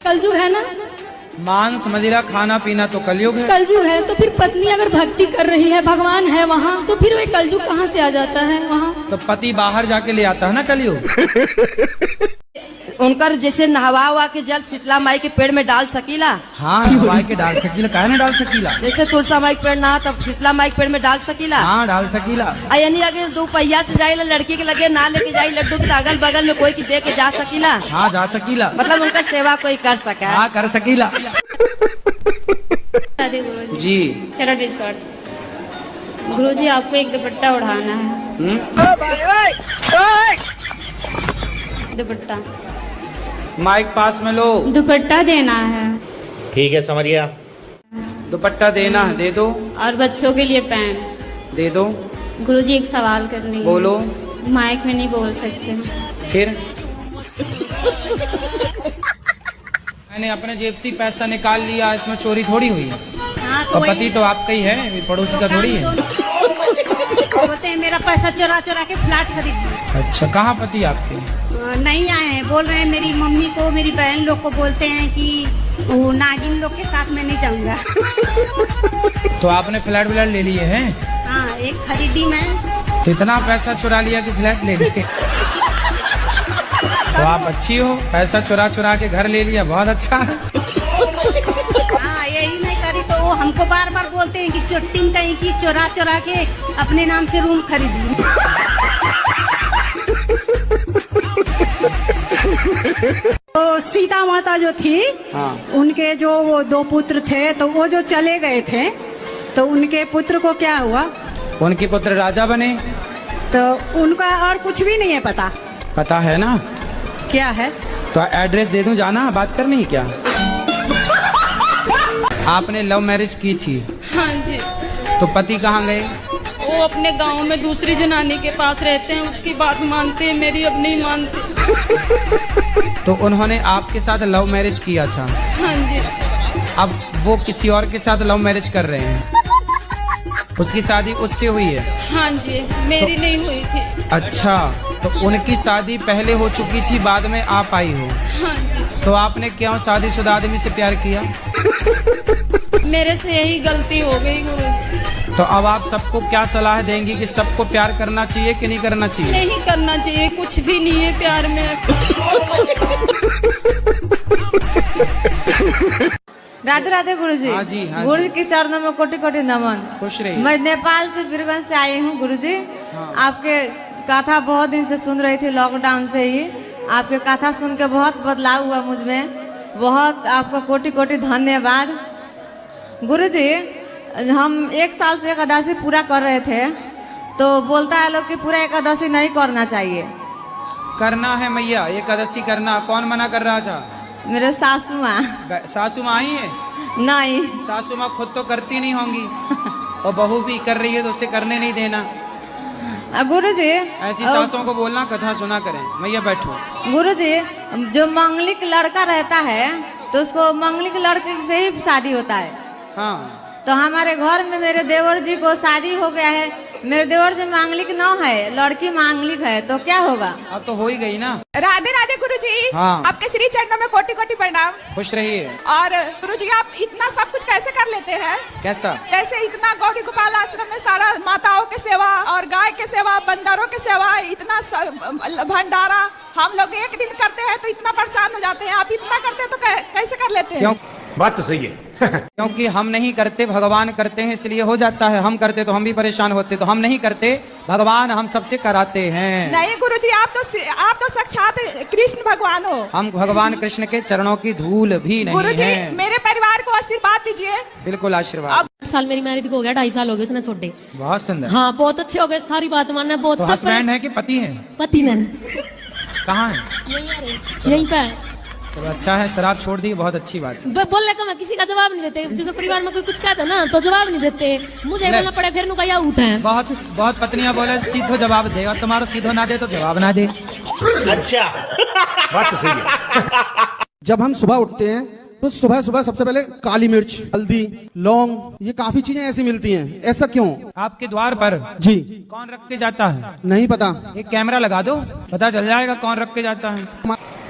कलयुग है ना, मांस मदिरा खाना पीना तो कलयुग है। कलयुग है तो फिर पत्नी अगर भक्ति कर रही है, भगवान है वहाँ, तो फिर वो कलयुग कहाँ से आ जाता है वहाँ? तो पति बाहर जाके ले आता है ना कलयुग। उनकर जैसे नहवा हुआ के जल शीतला माई के पेड़ में डाल सकीला। हाँ नहवाई के डाल सकीला, काहे ना डाल सकीला। जैसे तुलसा माई के पेड़ ना तब शीतला माई के पेड़ में डाल सकीला। हाँ डाल सकीला। यानी अगर 2 पहिया से जाए लड़की के लगे ना लेके जाए लड्डू के अगल बगल में कोई की दे के जा सकीला। हाँ जा सकीला, मतलब उनका सेवा कोई कर सका। हाँ कर सकीला। जी चलो डिस्कस। गुरुजी आपको एक दुपट्टा उड़ाना है। दुपट्टा माइक पास में लो। दुपट्टा देना है ठीक है समझ गया। दुपट्टा देना है, दे दो। और बच्चों के लिए पेन दे दो। गुरुजी एक सवाल करनी है। बोलो। माइक में नहीं बोल सकते। फिर मैंने अपने जेब से पैसा निकाल लिया, इसमें चोरी थोड़ी हुई। हाँ और पति तो आपका ही है, पड़ोसी का थोड़ी है। बोलते हैं मेरा पैसा चुरा चुरा के फ्लैट खरीद लिया। अच्छा कहाँ पति आपके? नहीं आए हैं, बोल रहे हैं मेरी मम्मी को मेरी बहन लोग को बोलते हैं कि वो नागिन लोग के साथ मैं नहीं जाऊंगा। तो आपने फ्लैट व्लैट ले लिए हैं? हाँ एक खरीदी मैं। तो इतना पैसा चुरा लिया कि फ्लैट ले लिए। तो आप अच्छी हो, पैसा चुरा चुरा के घर ले लिया, बहुत अच्छा है। हाँ यही नहीं करी तो वो हमको बार बार बोलते हैं कि चुट्टी कहीं की चुरा चुरा के अपने नाम से रूम खरीद ली। तो सीता माता जो थी, हाँ। उनके जो वो 2 पुत्र थे, तो वो जो चले गए थे तो उनके पुत्र को क्या हुआ? उनके पुत्र राजा बने। तो उनका और कुछ भी नहीं है पता। पता है ना क्या है? तो एड्रेस दे दूं, जाना बात करनी है क्या? आपने लव मैरिज की थी? हाँ जी। तो पति कहाँ गए? वो अपने गांव में दूसरी जनानी के पास रहते हैं, उसकी बात मानते हैं, मेरी अब नहीं मानते। तो उन्होंने आपके साथ लव मैरिज किया था? हाँ जी। अब वो किसी और के साथ लव मैरिज कर रहे हैं, उसकी शादी उससे हुई है? हाँ जी मेरी नहीं हुई थी। अच्छा, तो उनकी शादी पहले हो चुकी थी, बाद में आप आई हो। हाँ जी। तो आपने क्यों शादीशुदा आदमी से प्यार किया? मेरे से यही गलती हो गई गुरु। तो अब आप सबको क्या सलाह देंगी कि सबको प्यार करना चाहिए कि नहीं करना चाहिए? नहीं करना चाहिए, कुछ भी नहीं है प्यार में। राधे राधे गुरुजी। हाँ जी, हाँ गुरु जी। के चरणों में कोटि कोटि नमन। खुश रहिए। मैं नेपाल से बीरगंज से आई हूँ गुरुजी। हाँ। आपके कथा बहुत दिन से सुन रही थी, लॉकडाउन से ही। आपके कथा सुन के बहुत बदलाव हुआ मुझ में। बहुत आपका कोटि कोटि धन्यवाद गुरुजी। हम 1 साल से एकादशी पूरा कर रहे थे, तो बोलता है लोग कि पूरा एकादशी नहीं करना चाहिए। करना है मैया, एकादशी करना। कौन मना कर रहा था? मेरे सासू माँ। सासू माँ ही है? नहीं, सासू माँ खुद तो करती नहीं होंगी, और बहू भी कर रही है तो उसे करने नहीं देना। गुरुजी ऐसी सासों को बोलना कथा सुना करें। मैया बैठो। गुरुजी, जो मंगलिक लड़का रहता है तो उसको मंगलिक लड़के से ही शादी होता है। हाँ। तो हमारे घर में मेरे देवर जी को शादी हो गया है। मेरे देवर जी मांगलिक न है, लड़की मांगलिक है, तो क्या होगा? अब तो हो ही गई ना। राधे राधे गुरुजी। हाँ। आपके श्री चरणों में कोटि कोटि प्रणाम। खुश रहिए। और गुरुजी आप इतना सब कुछ कैसे कर लेते हैं? कैसा? कैसे इतना गौरी गोपाल आश्रम में सारा माताओं के सेवा और गाय के सेवा, बंदरों के सेवा, इतना भंडारा हम लोग एक दिन करते हैं तो इतना परेशान हो जाते हैं। आप इतना करते हैं तो कैसे कर लेते हैं? क्यों? बात तो सही है। क्योंकि हम नहीं करते, भगवान करते हैं, इसलिए हो जाता है। हम करते तो हम भी परेशान होते, तो हम नहीं करते, भगवान हम सबसे कराते हैं। नहीं गुरुजी, आप तो साक्षात कृष्ण भगवान हो। हम भगवान कृष्ण के चरणों की धूल भी नहीं गुरुजी है। मेरे परिवार को आशीर्वाद दीजिए। बिल्कुल आशीर्वाद। साल मेरी मैरिज को हो गया, 2.5 साल हो गए उसने छोटे। बहुत सुंदर। हाँ बहुत अच्छे हो गए, सारी बात मानना बहुत। तो हस्बैंड है कि पति है? पति ने। कहाँ है? यहीं पे है। चलो अच्छा है, शराब छोड़ दी, बहुत अच्छी बात है। बोलने का मैं किसी का जवाब नहीं देते। जिस परिवार में कोई कुछ कहता ना तो जवाब नहीं देते, मुझे बोलना पड़े, फिर नुका या उठा है। बहुत बहुत पत्नियां बोले सीधो जवाब देगा, तुम्हारा सीधो ना दे तो जवाब ना दे। अच्छा बात तो सही है। जब हम सुबह उठते हैं तो सुबह सुबह सबसे पहले काली मिर्च, हल्दी, लौंग, ये काफी चीजें ऐसी मिलती हैं। ऐसा क्यों? आपके द्वार पर जी कौन रख के जाता है? नहीं पता। एक कैमरा लगा दो, पता चल जाएगा कौन रख के जाता है।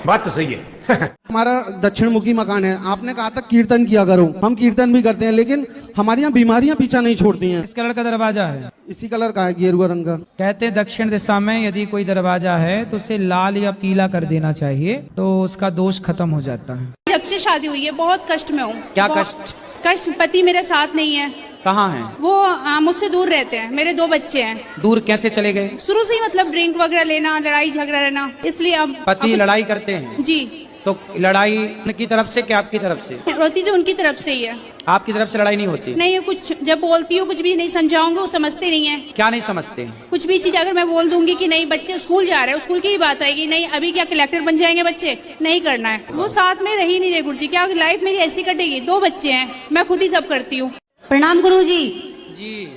बात तो सही है। हमारा दक्षिण मुखी मकान है, आपने कहा था कीर्तन किया करो, हम कीर्तन भी करते हैं, लेकिन हमारी यहाँ बीमारियां पीछा नहीं छोड़ती हैं। इस कलर का दरवाजा है, इसी कलर का है, गेरुआ रंग का। कहते हैं दक्षिण दिशा में यदि कोई दरवाजा है तो उसे लाल या पीला कर देना चाहिए, तो उसका दोष खत्म हो जाता है। जब से शादी हुई है बहुत कष्ट में हूँ। क्या बहुत कष्ट, पति मेरे साथ नहीं है। कहाँ है वो मुझसे दूर रहते हैं, मेरे 2 बच्चे हैं। दूर कैसे चले गए? शुरू से ही मतलब ड्रिंक वगैरह लेना, लड़ाई झगड़ा रहना, इसलिए अब पति लड़ाई करते हैं जी। तो लड़ाई उनकी तरफ से क्या आपकी तरफ से? रोती तो उनकी तरफ से ही है। आपकी तरफ से लड़ाई नहीं होती? नहीं, कुछ जब बोलती हूँ कुछ भी नहीं समझाऊंगा, वो समझते नहीं है। क्या नहीं समझते? कुछ भी चीज अगर मैं बोल दूंगी कि नहीं बच्चे स्कूल जा रहे हैं, स्कूल की ही बात आएगी, नहीं अभी क्या कलेक्टर बन जाएंगे बच्चे, नहीं करना है। वो साथ में रह ही नहीं रहे गुरुजी, क्या लाइफ मेरी ऐसी कटेगी? 2 बच्चे हैं, मैं खुद ही सब करती हूँ। प्रणाम गुरुजी। जी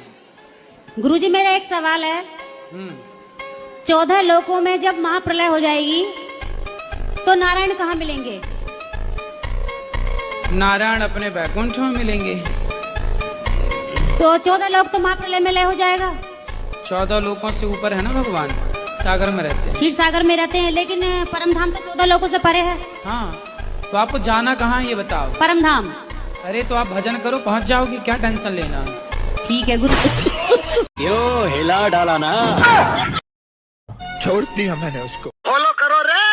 गुरुजी मेरा एक सवाल है, 14 लोकों में जब महाप्रलय हो जाएगी तो नारायण कहाँ मिलेंगे? नारायण अपने बैकुंठ में मिलेंगे। तो 14 लोग तो महाप्रलय में लय हो जाएगा। 14 लोगों से ऊपर है ना भगवान, सागर में रहते हैं। क्षीर सागर में रहते हैं, लेकिन परम धाम तो 14 लोगों से परे है। हाँ, तो आपको जाना कहाँ है ये बताओ? परम धाम। अरे तो आप भजन करो, पहुँच जाओगी, क्या टेंशन लेना। ठीक है गुरु। क्यों हिला डाला ना, छोड़ दिया मैंने उसको। फॉलो करो रे।